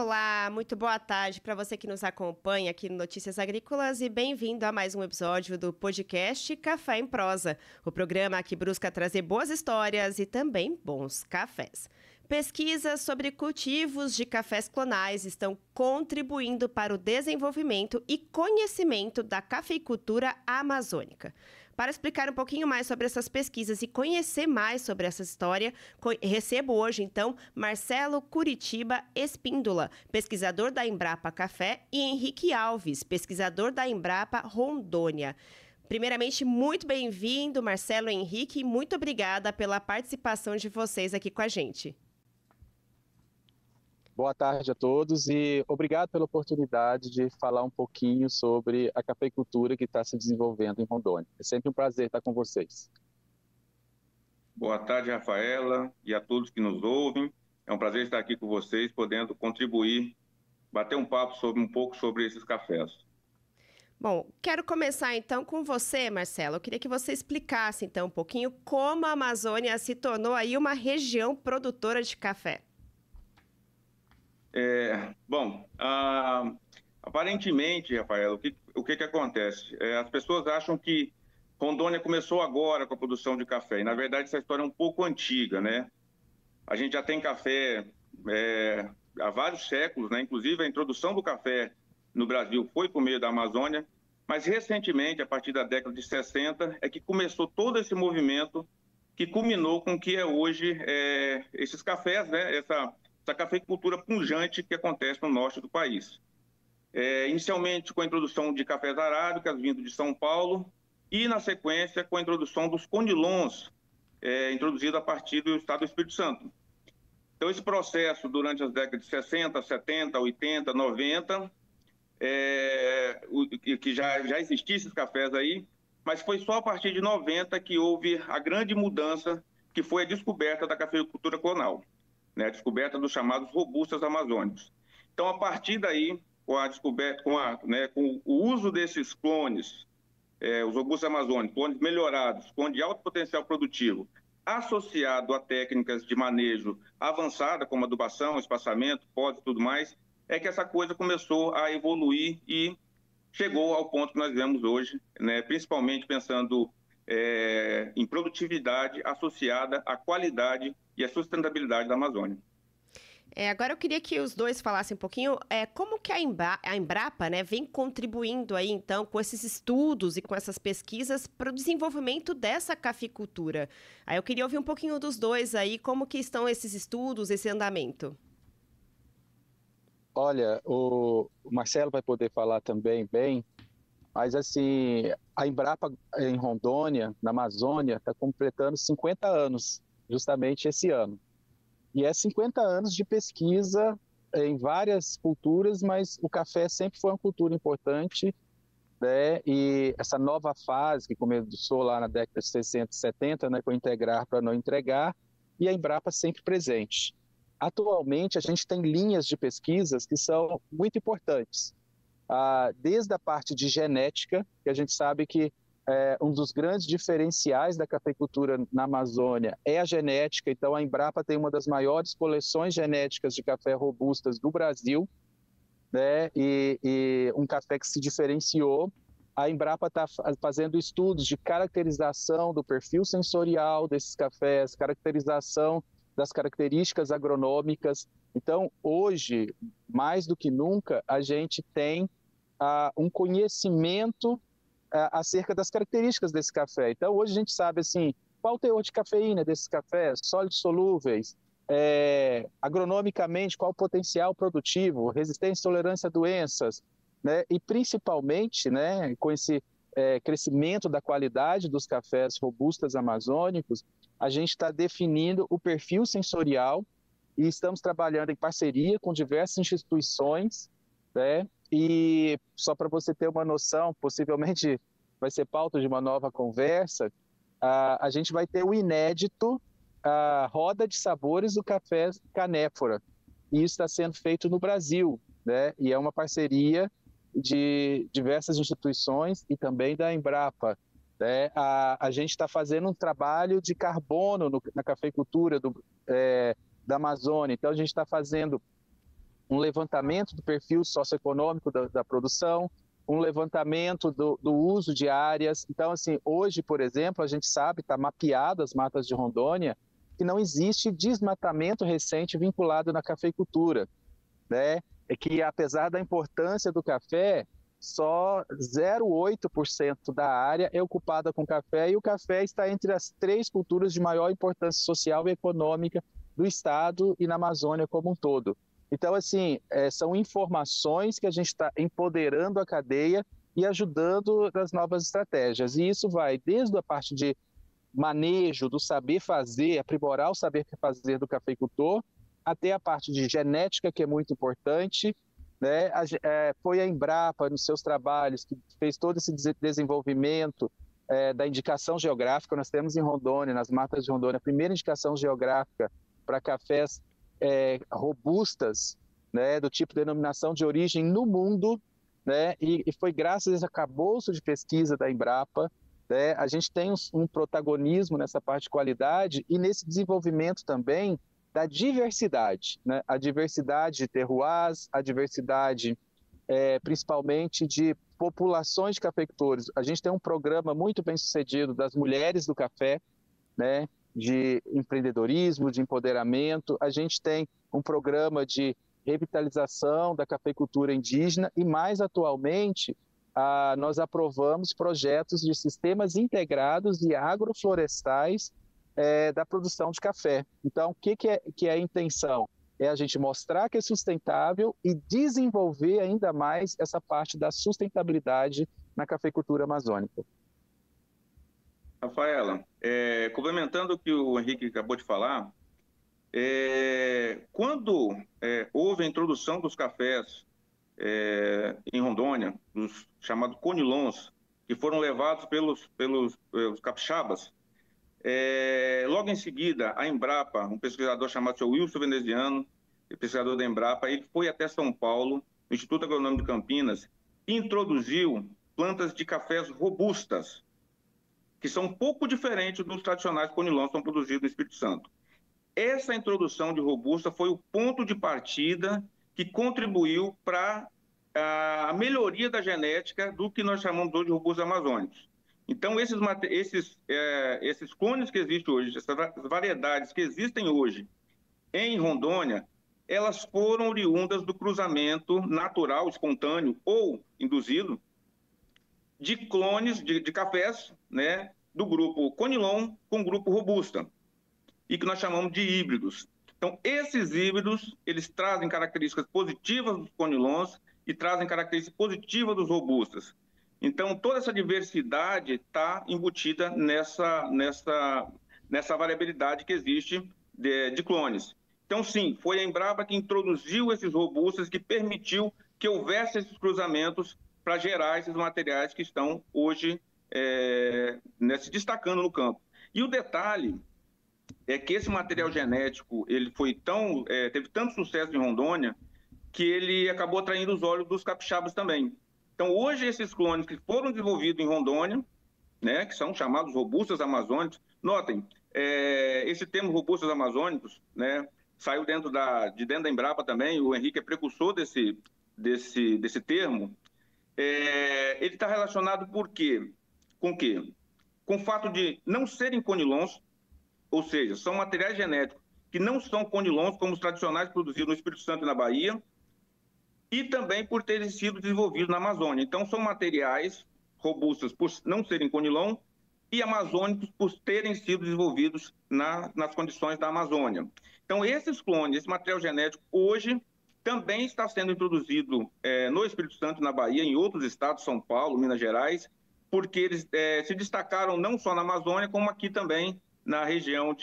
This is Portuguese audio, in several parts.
Olá, muito boa tarde para você que nos acompanha aqui no Notícias Agrícolas e bem-vindo a mais um episódio do podcast Café em Prosa, o programa que busca trazer boas histórias e também bons cafés. Pesquisas sobre cultivos de cafés clonais estão contribuindo para o desenvolvimento e conhecimento da cafeicultura amazônica. Para explicar um pouquinho mais sobre essas pesquisas e conhecer mais sobre essa história, recebo hoje, então, Marcelo Curitiba Espíndola, pesquisador da Embrapa Café, e Henrique Alves, pesquisador da Embrapa Rondônia. Primeiramente, muito bem-vindo, Marcelo e Henrique, e muito obrigada pela participação de vocês aqui com a gente. Boa tarde a todos e obrigado pela oportunidade de falar um pouquinho sobre a cafeicultura que está se desenvolvendo em Rondônia. É sempre um prazer estar com vocês. Boa tarde, Rafaela, e a todos que nos ouvem. É um prazer estar aqui com vocês, podendo contribuir, bater um papo um pouco sobre esses cafés. Bom, quero começar então com você, Marcelo. Eu queria que você explicasse então um pouquinho como a Amazônia se tornou aí uma região produtora de café. Aparentemente, Rafael, o que acontece? As pessoas acham que Rondônia começou agora com a produção de café, e na verdade essa história é um pouco antiga, né? A gente já tem café há vários séculos, né? Inclusive a introdução do café no Brasil foi por meio da Amazônia, mas recentemente, a partir da década de 60, é que começou todo esse movimento que culminou com o que é hoje esses cafés, né? Essa cafeicultura pujante que acontece no norte do país. Inicialmente com a introdução de cafés arábicas vindo de São Paulo e, na sequência, com a introdução dos condilons, introduzido a partir do estado do Espírito Santo. Então, esse processo, durante as décadas de 60, 70, 80, 90, que já existiam esses cafés aí, mas foi só a partir de 90 que houve a grande mudança, que foi a descoberta da cafeicultura clonal, né, a descoberta dos chamados robustas amazônicos. Então, a partir daí, com a descoberta, com o uso desses clones, os robustos amazônicos, clones melhorados, clones de alto potencial produtivo, associado a técnicas de manejo avançada, como adubação, espaçamento, poda e tudo mais, é que essa coisa começou a evoluir e chegou ao ponto que nós vemos hoje, né, principalmente pensando em produtividade associada à qualidade e à sustentabilidade da Amazônia. Agora eu queria que os dois falassem um pouquinho como que a Embrapa, né, vem contribuindo aí, então, com esses estudos e com essas pesquisas para o desenvolvimento dessa cafeicultura. Aí eu queria ouvir um pouquinho dos dois aí, como que estão esses estudos, esse andamento. Olha, o Marcelo vai poder falar também bem, mas assim, a Embrapa em Rondônia, na Amazônia, está completando 50 anos, justamente esse ano. E 50 anos de pesquisa em várias culturas, mas o café sempre foi uma cultura importante, né? E essa nova fase que começou lá na década de 60 e 70, né, com integrar para não entregar, e a Embrapa sempre presente. Atualmente, a gente tem linhas de pesquisas que são muito importantes. Desde a parte de genética, que a gente sabe que um dos grandes diferenciais da cafeicultura na Amazônia é a genética. Então, a Embrapa tem uma das maiores coleções genéticas de café robustas do Brasil, né? E um café que se diferenciou. A Embrapa está fazendo estudos de caracterização do perfil sensorial desses cafés, caracterização das características agronômicas. Então, hoje, mais do que nunca, a gente tem um conhecimento acerca das características desse café. Então, hoje a gente sabe assim, qual o teor de cafeína desses cafés, sólidos solúveis, agronomicamente, qual o potencial produtivo, resistência e tolerância a doenças, né? E principalmente, né, com esse crescimento da qualidade dos cafés robustas amazônicos, a gente está definindo o perfil sensorial e estamos trabalhando em parceria com diversas instituições, né? E só para você ter uma noção, possivelmente vai ser pauta de uma nova conversa, a gente vai ter o inédito, a roda de sabores do café canéfora. E isso está sendo feito no Brasil, né? E é uma parceria de diversas instituições e também da Embrapa. Né? A gente está fazendo um trabalho de carbono na cafeicultura da Amazônia. Então, a gente está fazendo um levantamento do perfil socioeconômico da produção, um levantamento do uso de áreas. Então, assim, hoje, por exemplo, a gente sabe, está mapeado as matas de Rondônia, que não existe desmatamento recente vinculado na cafeicultura, né? É que, apesar da importância do café, só 0,8% da área é ocupada com café, e o café está entre as 3 culturas de maior importância social e econômica do estado e na Amazônia como um todo. Então, assim, são informações que a gente está empoderando a cadeia e ajudando nas novas estratégias. E isso vai desde a parte de manejo do saber fazer, aprimorar o saber fazer do cafeicultor, até a parte de genética, que é muito importante, né? Foi a Embrapa, nos seus trabalhos, que fez todo esse desenvolvimento da indicação geográfica. Nós temos em Rondônia, nas matas de Rondônia, a primeira indicação geográfica para cafés robustas, né, do tipo denominação de origem no mundo, né? E foi graças a esse arcabouço de pesquisa da Embrapa, né? A gente tem um protagonismo nessa parte de qualidade e nesse desenvolvimento também da diversidade, né? A diversidade de terroirs, a diversidade principalmente de populações de cafeicultores. A gente tem um programa muito bem sucedido das mulheres do café, né? De empreendedorismo, de empoderamento. A gente tem um programa de revitalização da cafeicultura indígena e, mais atualmente, nós aprovamos projetos de sistemas integrados e agroflorestais da produção de café. Então, o que é a intenção? É a gente mostrar que é sustentável e desenvolver ainda mais essa parte da sustentabilidade na cafeicultura amazônica. Rafaela, complementando o que o Henrique acabou de falar, quando houve a introdução dos cafés em Rondônia, dos chamados conilons, que foram levados pelos capixabas, logo em seguida, a Embrapa, um pesquisador chamado Sr. Wilson Veneziano, pesquisador da Embrapa, ele foi até São Paulo, no Instituto Agronômico de Campinas, e introduziu plantas de cafés robustas, que são um pouco diferentes dos tradicionais conilons que são produzidos no Espírito Santo. Essa introdução de robusta foi o ponto de partida que contribuiu para a melhoria da genética do que nós chamamos hoje de robustos amazônicos. Então, esses clones que existem hoje, essas variedades que existem hoje em Rondônia, elas foram oriundas do cruzamento natural, espontâneo ou induzido de clones de cafés, né, do grupo Conilon com o grupo Robusta, e que nós chamamos de híbridos. Então, esses híbridos, eles trazem características positivas dos Conilons e trazem características positivas dos Robustas. Então, toda essa diversidade está embutida nessa variabilidade que existe de clones. Então, sim, foi a Embrapa que introduziu esses Robustas, que permitiu que houvesse esses cruzamentos para gerar esses materiais que estão hoje se destacando no campo. E o detalhe é que esse material genético ele teve tanto sucesso em Rondônia que ele acabou atraindo os olhos dos capixabas também. Então, hoje, esses clones que foram desenvolvidos em Rondônia, né, que são chamados robustas amazônicos, notem, esse termo robustas amazônicos, né, saiu dentro da Embrapa também, o Henrique é precursor desse termo. Ele está relacionado por quê? Com o quê? Com o fato de não serem conilons, ou seja, são materiais genéticos que não são conilons como os tradicionais produzidos no Espírito Santo e na Bahia, e também por terem sido desenvolvidos na Amazônia. Então, são materiais robustos por não serem conilon e amazônicos por terem sido desenvolvidos nas condições da Amazônia. Então, esses clones, esse material genético, hoje também está sendo introduzido no Espírito Santo e na Bahia, em outros estados, São Paulo, Minas Gerais, porque eles se destacaram não só na Amazônia, como aqui também na região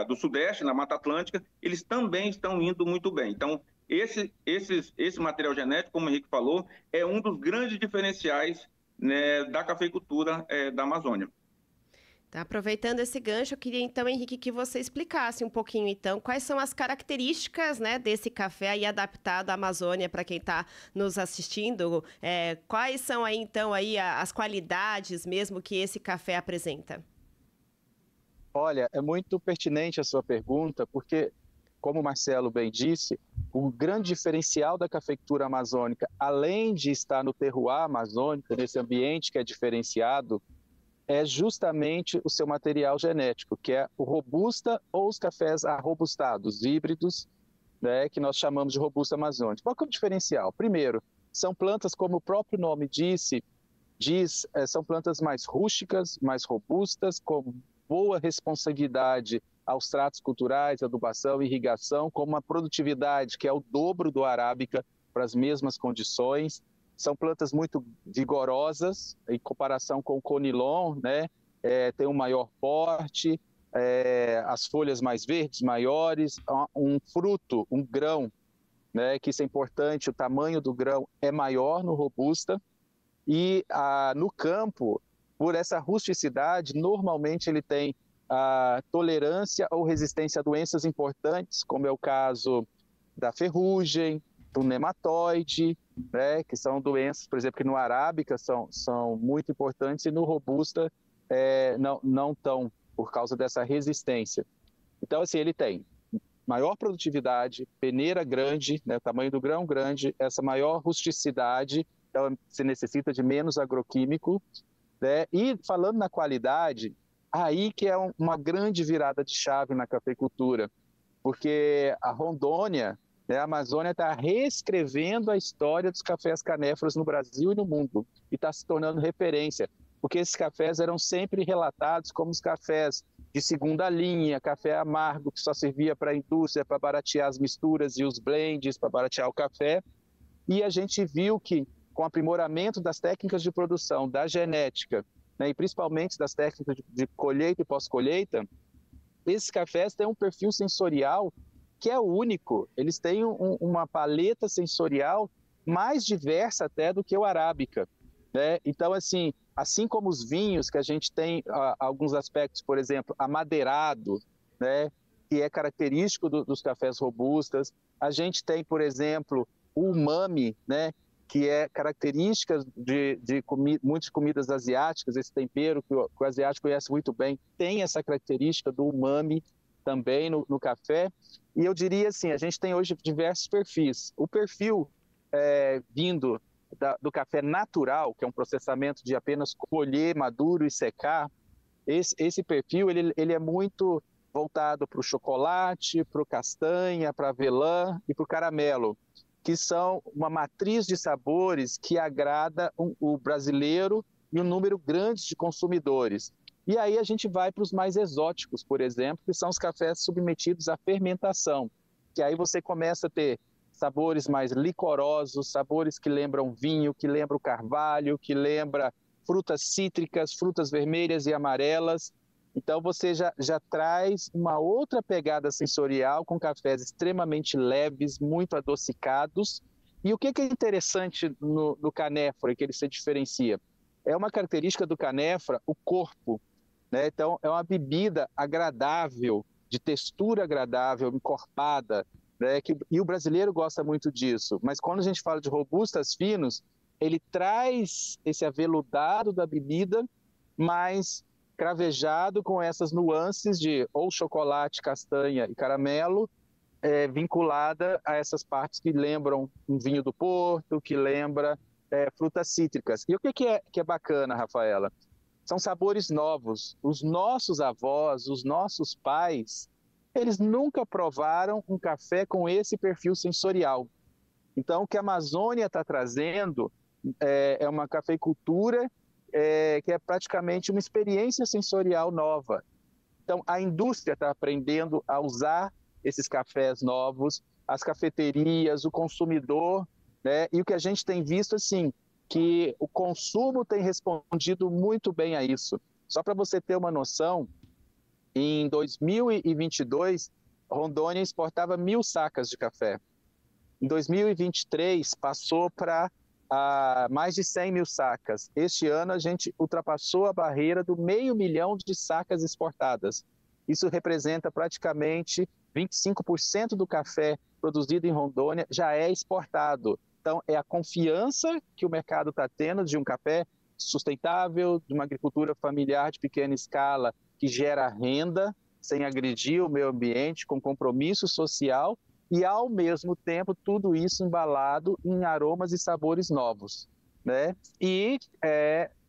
do Sudeste, na Mata Atlântica, eles também estão indo muito bem. Então, esse material genético, como o Henrique falou, é um dos grandes diferenciais, né, da cafeicultura da Amazônia. Tá, aproveitando esse gancho, eu queria então, Henrique, que você explicasse um pouquinho, então, quais são as características, né, desse café aí adaptado à Amazônia, para quem está nos assistindo, quais são aí, então, as qualidades mesmo que esse café apresenta? Olha, é muito pertinente a sua pergunta, porque como o Marcelo bem disse, o grande diferencial da cafeicultura amazônica, além de estar no terroir amazônico, nesse ambiente que é diferenciado, é justamente o seu material genético, que é o robusta ou os cafés arrobustados, híbridos, né, que nós chamamos de robusta amazônico. Qual que é o diferencial? Primeiro, são plantas, como o próprio nome são plantas mais rústicas, mais robustas, com boa responsividade aos tratos culturais, adubação, irrigação, com uma produtividade que é o dobro do arábica para as mesmas condições. São plantas muito vigorosas em comparação com o conilon, né? Tem um maior porte, as folhas mais verdes, maiores, um fruto, um grão, né? Que isso é importante, o tamanho do grão é maior no robusta. E no campo, por essa rusticidade, normalmente ele tem tolerância ou resistência a doenças importantes, como é o caso da ferrugem, do nematóide, né, que são doenças, por exemplo, que no arábica são muito importantes e no robusta não tão, por causa dessa resistência. Então, assim, ele tem maior produtividade, peneira grande, né, o tamanho do grão grande, essa maior rusticidade, então se necessita de menos agroquímico, né, e falando na qualidade, aí que é uma grande virada de chave na cafeicultura, porque a Rondônia, a Amazônia está reescrevendo a história dos cafés canéforos no Brasil e no mundo, e está se tornando referência, porque esses cafés eram sempre relatados como os cafés de segunda linha, café amargo, que só servia para a indústria, para baratear as misturas e os blends, para baratear o café, e a gente viu que, com o aprimoramento das técnicas de produção, da genética, né, e principalmente das técnicas de colheita e pós-colheita, esses cafés têm um perfil sensorial que é único, eles têm uma paleta sensorial mais diversa até do que o arábica, né? Então, assim como os vinhos, que a gente tem alguns aspectos, por exemplo, amadeirado, né, que é característico dos cafés robustas, a gente tem, por exemplo, o umami, né, que é característica de muitas comidas asiáticas, esse tempero que o asiático conhece muito bem, tem essa característica do umami também no café. E eu diria assim, a gente tem hoje diversos perfis. O perfil vindo do café natural, que é um processamento de apenas colher maduro e secar, esse perfil ele é muito voltado para o chocolate, para o castanha, para a avelã e para o caramelo, que são uma matriz de sabores que agrada o brasileiro e um número grande de consumidores. E aí a gente vai para os mais exóticos, por exemplo, que são os cafés submetidos à fermentação, que aí você começa a ter sabores mais licorosos, sabores que lembram vinho, que lembram carvalho, que lembra frutas cítricas, frutas vermelhas e amarelas. Então você já traz uma outra pegada sensorial com cafés extremamente leves, muito adocicados. E o que é interessante no canéfora, que ele se diferencia? É uma característica do canéfora, o corpo, né? Então é uma bebida agradável, de textura agradável, encorpada, né? E o brasileiro gosta muito disso. Mas quando a gente fala de robustas finos, ele traz esse aveludado da bebida, mas cravejado com essas nuances de ou chocolate, castanha e caramelo, vinculada a essas partes que lembram um vinho do Porto, que lembra frutas cítricas. E o que é bacana, Rafaela? São sabores novos. Os nossos avós, os nossos pais, eles nunca provaram um café com esse perfil sensorial. Então, o que a Amazônia está trazendo é uma cafeicultura que é praticamente uma experiência sensorial nova. Então, a indústria está aprendendo a usar esses cafés novos, as cafeterias, o consumidor, né? E o que a gente tem visto, assim, que o consumo tem respondido muito bem a isso. Só para você ter uma noção, em 2022, Rondônia exportava 1.000 sacas de café. Em 2023, passou para mais de 100.000 sacas. Este ano, a gente ultrapassou a barreira do 500.000 de sacas exportadas. Isso representa praticamente 25% do café produzido em Rondônia já é exportado. Então, é a confiança que o mercado está tendo de um café sustentável, de uma agricultura familiar de pequena escala que gera renda, sem agredir o meio ambiente, com compromisso social e, ao mesmo tempo, tudo isso embalado em aromas e sabores novos, né? E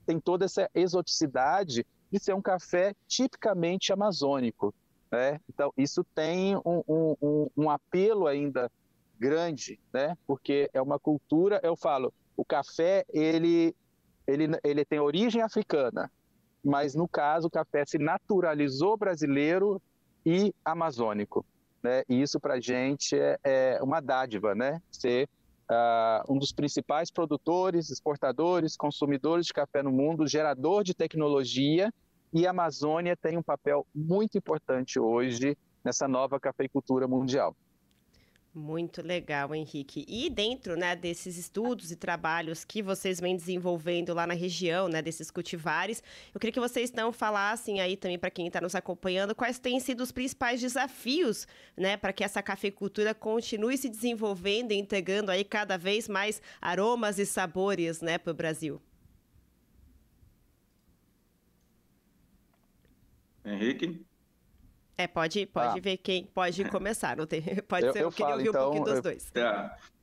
tem toda essa exoticidade de ser um café tipicamente amazônico, né? Então, isso tem um apelo ainda grande, né? Porque é uma cultura, eu falo, o café, ele tem origem africana, mas no caso o café se naturalizou brasileiro e amazônico, né? E isso para a gente é uma dádiva, né? Ser um dos principais produtores, exportadores, consumidores de café no mundo, gerador de tecnologia, e a Amazônia tem um papel muito importante hoje nessa nova cafeicultura mundial. Muito legal, Henrique. E dentro, né, desses estudos e trabalhos que vocês vêm desenvolvendo lá na região, né, desses cultivares, eu queria que vocês então falassem aí também para quem está nos acompanhando quais têm sido os principais desafios, né, para que essa cafeicultura continue se desenvolvendo e entregando aí cada vez mais aromas e sabores, né, para o Brasil. Henrique? Pode ver quem pode começar, não tem, pode ser, eu queria ouvir então, um pouquinho dos dois.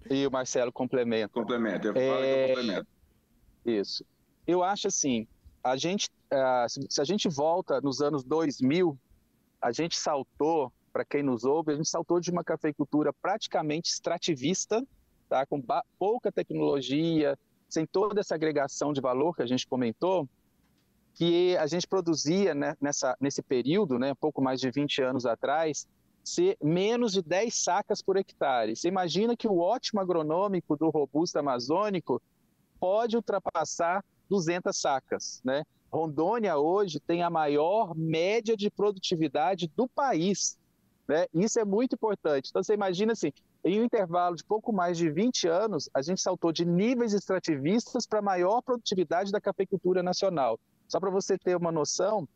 E o Marcelo complementa. Complementa, eu falo que eu complemento. Isso. Eu acho assim, se a gente volta nos anos 2000, a gente saltou, para quem nos ouve, a gente saltou de uma cafeicultura praticamente extrativista, tá? Com pouca tecnologia, sem toda essa agregação de valor que a gente comentou, que a gente produzia, né, nesse período, né, pouco mais de 20 anos atrás, menos de 10 sacas por hectare. Você imagina que o ótimo agronômico do robusto amazônico pode ultrapassar 200 sacas, né? Rondônia hoje tem a maior média de produtividade do país, né? Isso é muito importante. Então você imagina assim, em um intervalo de pouco mais de 20 anos, a gente saltou de níveis extrativistas para a maior produtividade da cafeicultura nacional. Só para você ter uma noção,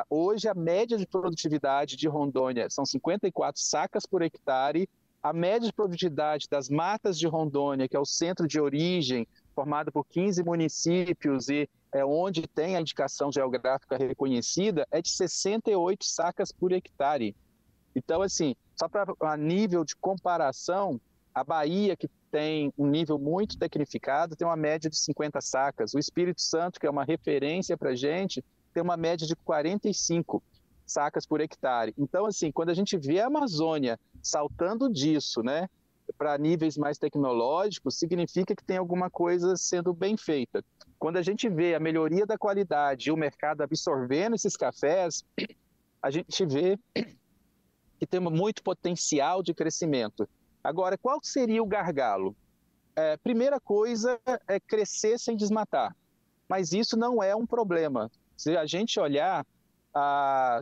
hoje a média de produtividade de Rondônia são 54 sacas por hectare, a média de produtividade das matas de Rondônia, que é o centro de origem, formado por 15 municípios e onde tem a indicação geográfica reconhecida, é de 68 sacas por hectare. Então, assim, só para a nível de comparação, a Bahia, que tem um nível muito tecnificado, tem uma média de 50 sacas. O Espírito Santo, que é uma referência para a gente, tem uma média de 45 sacas por hectare. Então, assim, quando a gente vê a Amazônia saltando disso, né, para níveis mais tecnológicos, significa que tem alguma coisa sendo bem feita. Quando a gente vê a melhoria da qualidade e o mercado absorvendo esses cafés, a gente vê que tem muito potencial de crescimento. Agora, qual seria o gargalo? Primeira coisa é crescer sem desmatar, mas isso não é um problema. Se a gente olhar,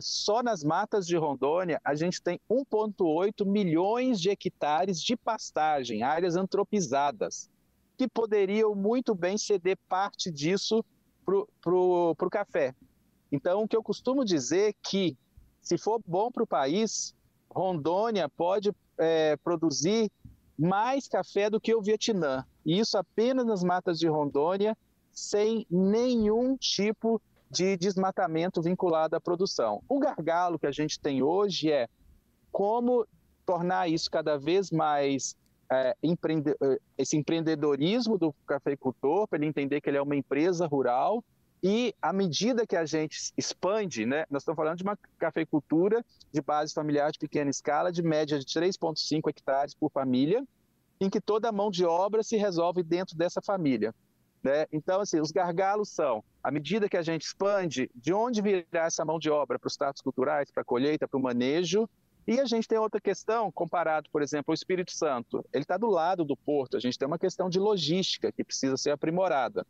só nas matas de Rondônia, a gente tem 1,8 milhões de hectares de pastagem, áreas antropizadas, que poderiam muito bem ceder parte disso para o café. Então, o que eu costumo dizer é que, se for bom para o país, Rondônia pode produzir mais café do que o Vietnã. E isso apenas nas matas de Rondônia, sem nenhum tipo de desmatamento vinculado à produção. O gargalo que a gente tem hoje é como tornar isso cada vez mais esse empreendedorismo do cafeicultor, para ele entender que ele é uma empresa rural, e à medida que a gente expande, né, nós estamos falando de uma cafeicultura de base familiar de pequena escala, de média de 3,5 hectares por família, em que toda a mão de obra se resolve dentro dessa família, né? Então, assim, os gargalos são, à medida que a gente expande, de onde virá essa mão de obra para os tratos culturais, para a colheita, para o manejo. E a gente tem outra questão, comparado, por exemplo, ao Espírito Santo. Ele está do lado do porto, a gente tem uma questão de logística que precisa ser aprimorada.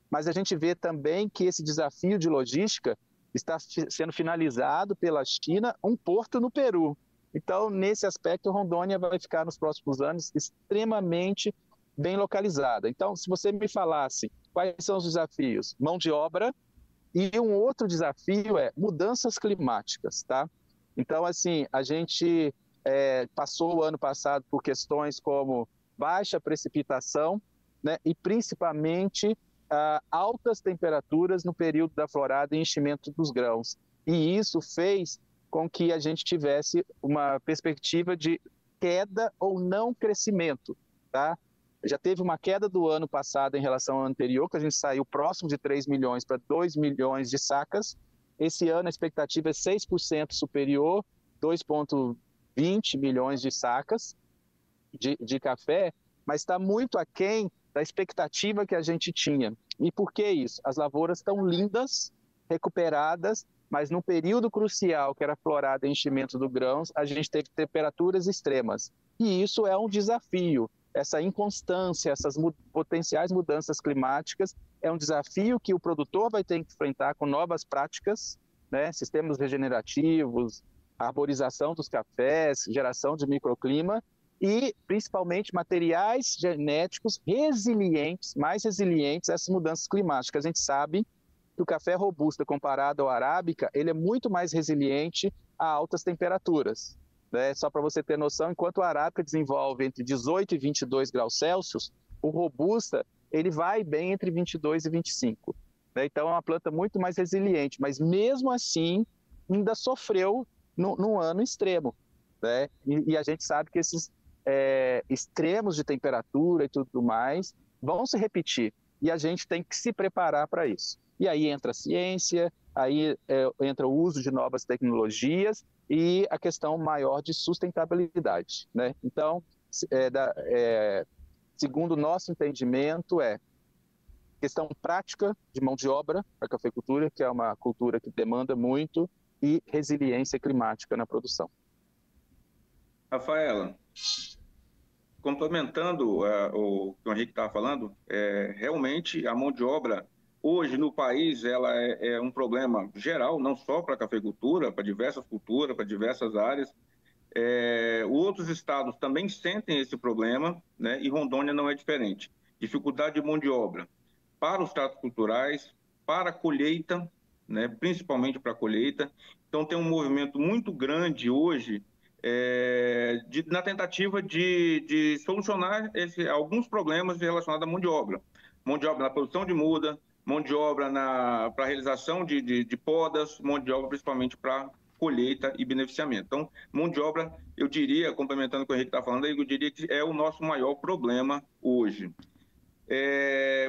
Mas a gente vê também que esse desafio de logística está sendo finalizado pela China, um porto no Peru. Então, nesse aspecto, Rondônia vai ficar nos próximos anos extremamente bem localizada. Então, se você me falasse quais são os desafios, mão de obra, e um outro desafio é mudanças climáticas, tá? Então, assim, a gente passou o ano passado por questões como baixa precipitação, né, e principalmente altas temperaturas no período da florada e enchimento dos grãos. E isso fez com que a gente tivesse uma perspectiva de queda ou não crescimento, tá? Já teve uma queda do ano passado em relação ao anterior, que a gente saiu próximo de 3 milhões para 2 milhões de sacas. Esse ano a expectativa é 6% superior, 2,20 milhões de sacas de café, mas está muito aquém da expectativa que a gente tinha. E por que isso? As lavouras estão lindas, recuperadas, mas num período crucial, que era a florada e enchimento do grãos, a gente teve temperaturas extremas. E isso é um desafio. Essa inconstância, essas potenciais mudanças climáticas, é um desafio que o produtor vai ter que enfrentar com novas práticas, né? Sistemas regenerativos, arborização dos cafés, geração de microclima e, principalmente, materiais genéticos resilientes, mais resilientes a essas mudanças climáticas. A gente sabe que o café robusta, comparado ao arábica, ele é muito mais resiliente a altas temperaturas. Né? Só para você ter noção, enquanto o arábica desenvolve entre 18 e 22 graus Celsius, o robusta ele vai bem entre 22 e 25. Né? Então é uma planta muito mais resiliente, mas mesmo assim ainda sofreu num ano extremo. Né? E a gente sabe que esses extremos de temperatura e tudo mais vão se repetir, e a gente tem que se preparar para isso. E aí entra a ciência, aí entra o uso de novas tecnologias e a questão maior de sustentabilidade. Né? Então, segundo o nosso entendimento, questão prática de mão de obra para a cafeicultura, que é uma cultura que demanda muito, e resiliência climática na produção. Rafaela, complementando o que o Henrique estava falando, realmente a mão de obra hoje no país ela é um problema geral, não só para a cafeicultura, para diversas culturas, para diversas áreas. Outros estados também sentem esse problema, né? E Rondônia não é diferente. Dificuldade de mão de obra para os tratos culturais, para a colheita, né? Principalmente para a colheita. Então tem um movimento muito grande hoje na tentativa de solucionar alguns problemas relacionados à mão de obra. Mão de obra na produção de muda, mão de obra para a realização de podas, mão de obra principalmente para colheita e beneficiamento. Então, mão de obra, eu diria, complementando o que o Henrique está falando, eu diria que é o nosso maior problema hoje.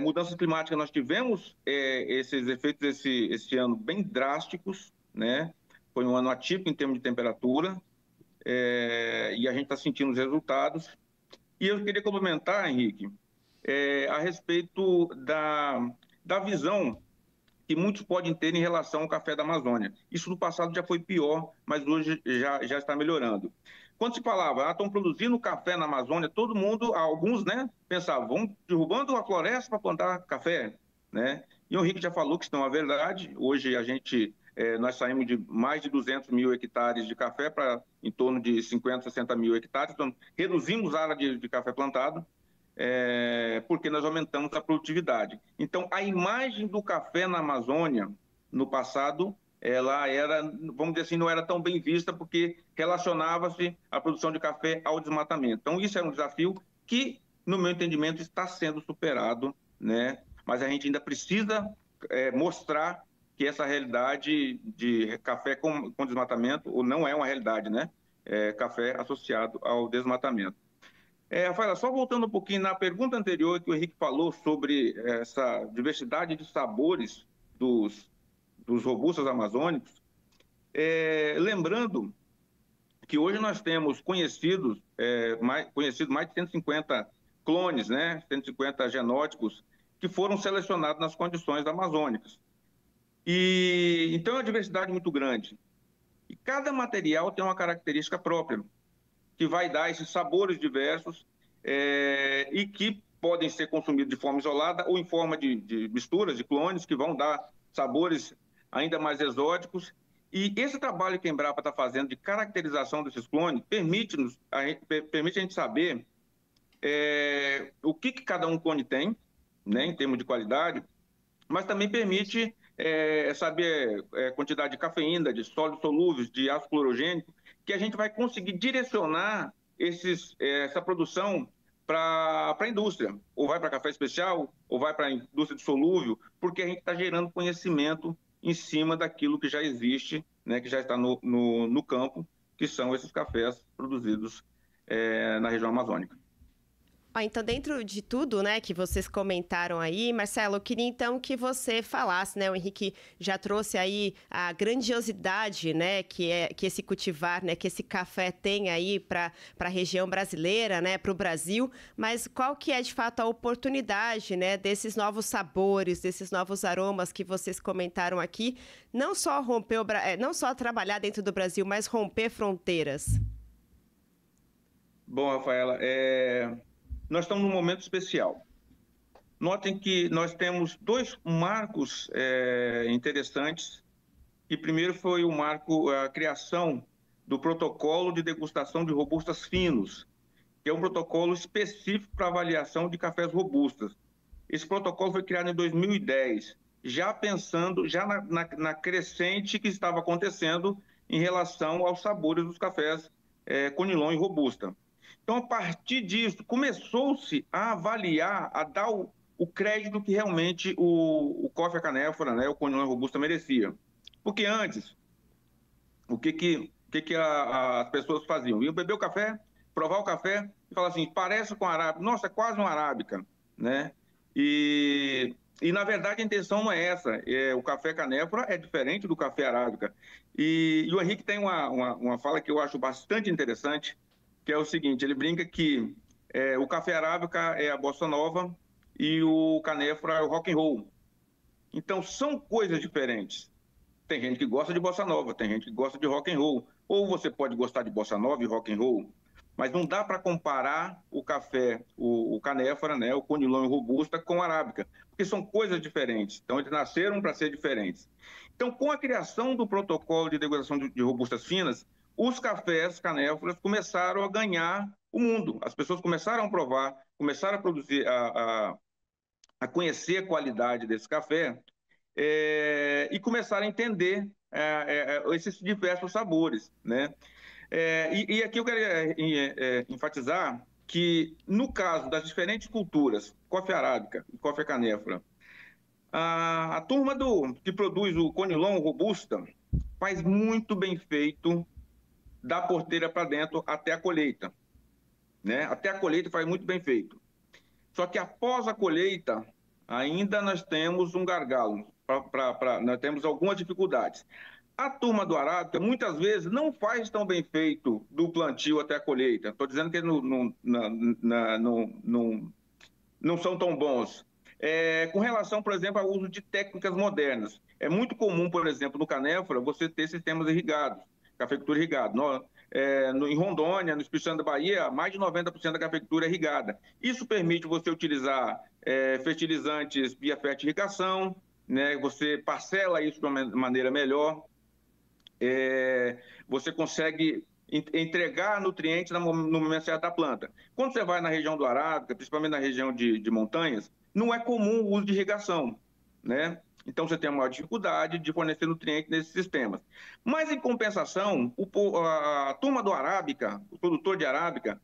Mudanças climáticas, nós tivemos esses efeitos esse ano bem drásticos, né? Foi um ano atípico em termos de temperatura, e a gente está sentindo os resultados. E eu queria complementar, Henrique, a respeito da visão que muitos podem ter em relação ao café da Amazônia. Isso no passado já foi pior, mas hoje já está melhorando. Quando se falava, estão produzindo café na Amazônia, todo mundo, alguns, né, pensavam, vão derrubando a floresta para plantar café, né? E o Henrique já falou que isso não é verdade. Hoje nós saímos de mais de 200 mil hectares de café para em torno de 50, 60 mil hectares. Então, reduzimos a área de café plantado, porque nós aumentamos a produtividade. Então, a imagem do café na Amazônia, no passado, ela era, vamos dizer assim, não era tão bem vista, porque relacionava-se a produção de café ao desmatamento. Então, isso era um desafio que, no meu entendimento, está sendo superado, né? Mas a gente ainda precisa mostrar que essa realidade de café com desmatamento, ou não é uma realidade, né? Café associado ao desmatamento. Rafaela, só voltando um pouquinho na pergunta anterior que o Henrique falou sobre essa diversidade de sabores dos robustas amazônicos, lembrando que hoje nós temos conhecido mais de 150 clones, né, 150 genótipos que foram selecionados nas condições amazônicas. E então é uma diversidade muito grande. E cada material tem uma característica própria, que vai dar esses sabores diversos e que podem ser consumidos de forma isolada ou em forma de misturas, de clones, que vão dar sabores ainda mais exóticos. E esse trabalho que a Embrapa está fazendo de caracterização desses clones permite a gente saber o que cada um clone tem, né, em termos de qualidade, mas também permite saber a quantidade de cafeína, de sólidos solúveis, de ácido clorogênico, que a gente vai conseguir direcionar essa produção para a indústria, ou vai para café especial, ou vai para a indústria de solúvel, porque a gente está gerando conhecimento em cima daquilo que já existe, né, que já está no campo, que são esses cafés produzidos na região amazônica. Então, dentro de tudo, né, que vocês comentaram aí, Marcelo, eu queria então que você falasse, né, o Henrique já trouxe aí a grandiosidade, né, que esse cultivar, né, que esse café tem aí para a região brasileira, né, para o Brasil, mas qual que é de fato a oportunidade, né, desses novos sabores, desses novos aromas que vocês comentaram aqui, não só não só trabalhar dentro do Brasil, mas romper fronteiras? Bom, Rafaela, nós estamos num momento especial. Notem que nós temos dois marcos interessantes. E primeiro foi o marco, a criação do protocolo de degustação de robustas finos, que é um protocolo específico para avaliação de cafés robustas. Esse protocolo foi criado em 2010, já pensando na crescente que estava acontecendo em relação aos sabores dos cafés Conilon e Robusta. Então, a partir disso, começou-se a avaliar, a dar o crédito que realmente o Coffea Canephora, né, o Conilon Robusta merecia. Porque antes, o que as pessoas faziam? Iam beber o café, provar o café e falar assim, parece com arábica, nossa, é quase uma arábica, né? E na verdade a intenção não é essa, o café canéfora é diferente do café arábica. E o Henrique tem uma fala que eu acho bastante interessante, que é o seguinte, ele brinca que o café arábica é a bossa nova e o canéfora é o rock and roll. Então são coisas diferentes. Tem gente que gosta de bossa nova, tem gente que gosta de rock and roll. Ou você pode gostar de bossa nova e rock and roll, mas não dá para comparar o café, o canéfora, né, o Conilon e Robusta com a arábica, porque são coisas diferentes. Então eles nasceram para ser diferentes. Então, com a criação do protocolo de degustação de robustas finas, os cafés canéforas começaram a ganhar o mundo. As pessoas começaram a provar, começaram a produzir, a conhecer a qualidade desse café e começaram a entender esses diversos sabores, né? E aqui eu quero enfatizar que, no caso das diferentes culturas, Coffea arábica e Coffea canéfora, a turma que produz o Conilon Robusta faz muito bem feito da porteira para dentro até a colheita, né? Até a colheita faz muito bem feito. Só que após a colheita, ainda nós temos um gargalo, nós temos algumas dificuldades. A turma do arábica, muitas vezes, não faz tão bem feito do plantio até a colheita. Estou dizendo que eles não são tão bons. Com relação, por exemplo, ao uso de técnicas modernas. É muito comum, por exemplo, no canéfora, você ter sistemas irrigados, cafeicultura irrigada. Em Rondônia, no Espírito Santo da Bahia, mais de 90% da cafeicultura é irrigada. Isso permite você utilizar fertilizantes via fertirrigação, né? Você parcela isso de uma maneira melhor. Você consegue entregar nutrientes no momento certo da planta. Quando você vai na região do arábica, principalmente na região de montanhas, não é comum o uso de irrigação, né? Então você tem uma maior dificuldade de fornecer nutrientes nesses sistemas. Mas, em compensação, a turma do arábica, o produtor de arábica,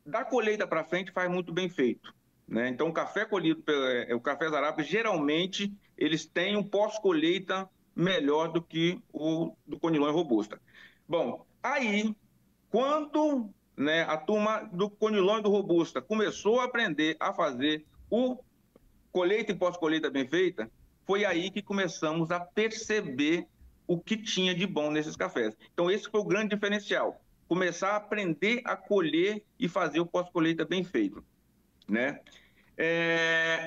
da colheita para frente faz muito bem feito, né? Então, o café colhido, o café arábica, geralmente, eles têm um pós-colheita melhor do que o do Conilon e Robusta. Bom, aí, quando, né, a turma do Conilon e do Robusta começou a aprender a fazer o colheita e pós-colheita bem feita, foi aí que começamos a perceber o que tinha de bom nesses cafés. Então, esse foi o grande diferencial. Começar a aprender a colher e fazer o pós-colheita bem feito, né?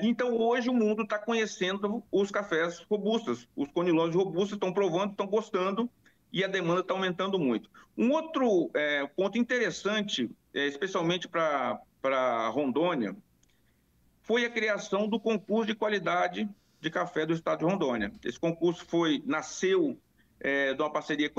Então, hoje o mundo está conhecendo os cafés robustas. Os Conilons robustas estão provando, estão gostando e a demanda está aumentando muito. Um outro ponto interessante, especialmente para Rondônia, foi a criação do concurso de qualidade de café do estado de Rondônia. Esse concurso nasceu de uma parceria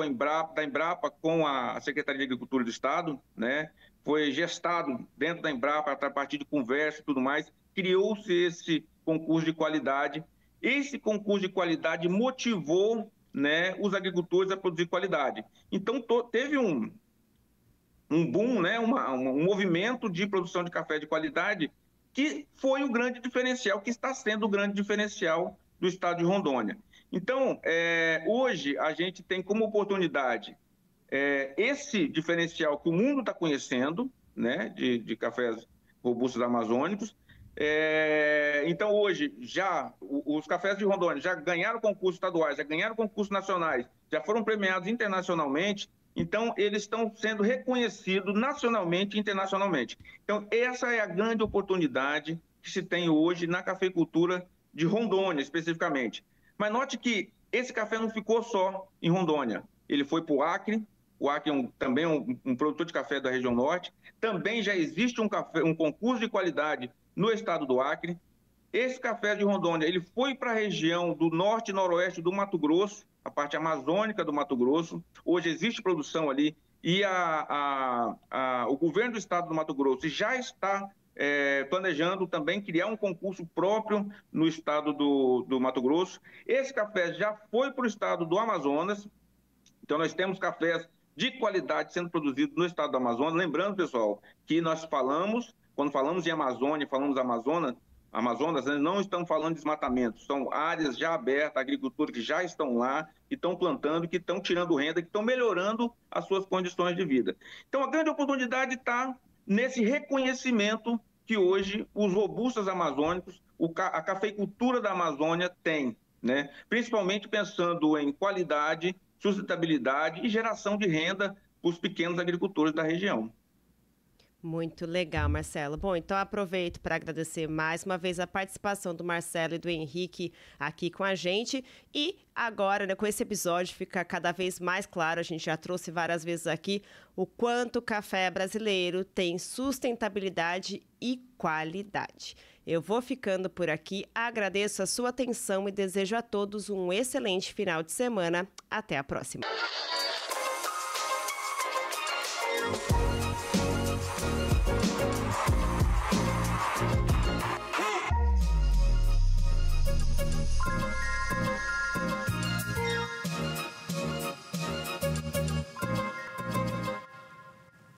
da Embrapa com a Secretaria de Agricultura do Estado, né? Foi gestado dentro da Embrapa, a partir de conversa e tudo mais, criou-se esse concurso de qualidade. Esse concurso de qualidade motivou, né, os agricultores a produzir qualidade. Então, teve um boom, né, um movimento de produção de café de qualidade que foi o grande diferencial, que está sendo o grande diferencial do estado de Rondônia. Então, hoje a gente tem como oportunidade esse diferencial que o mundo está conhecendo, né, de cafés robustos amazônicos. Então, hoje, já os cafés de Rondônia já ganharam concursos estaduais, já ganharam concursos nacionais, já foram premiados internacionalmente. Então, eles estão sendo reconhecidos nacionalmente e internacionalmente. Então, essa é a grande oportunidade que se tem hoje na cafeicultura de Rondônia, especificamente. Mas note que esse café não ficou só em Rondônia. Ele foi para o Acre. O Acre também é um produtor de café da região norte. Também já existe um concurso de qualidade no estado do Acre. Esse café de Rondônia, ele foi para a região do norte e noroeste do Mato Grosso, a parte amazônica do Mato Grosso. Hoje existe produção ali e o governo do estado do Mato Grosso já está planejando também criar um concurso próprio no estado do Mato Grosso. Esse café já foi para o estado do Amazonas. Então, nós temos cafés de qualidade sendo produzidos no estado do Amazonas. Lembrando, pessoal, que quando falamos em Amazônia, falamos Amazonas, nós não estamos falando de desmatamento, são áreas já abertas, agricultura que já estão lá, que estão plantando, que estão tirando renda, que estão melhorando as suas condições de vida. Então, a grande oportunidade está nesse reconhecimento que hoje os robustos amazônicos, a cafeicultura da Amazônia tem, né? Principalmente pensando em qualidade, sustentabilidade e geração de renda para os pequenos agricultores da região. Muito legal, Marcelo. Bom, então aproveito para agradecer mais uma vez a participação do Marcelo e do Henrique aqui com a gente. E agora, né, com esse episódio, fica cada vez mais claro, a gente já trouxe várias vezes aqui, o quanto o café brasileiro tem sustentabilidade e qualidade. Eu vou ficando por aqui, agradeço a sua atenção e desejo a todos um excelente final de semana. Até a próxima.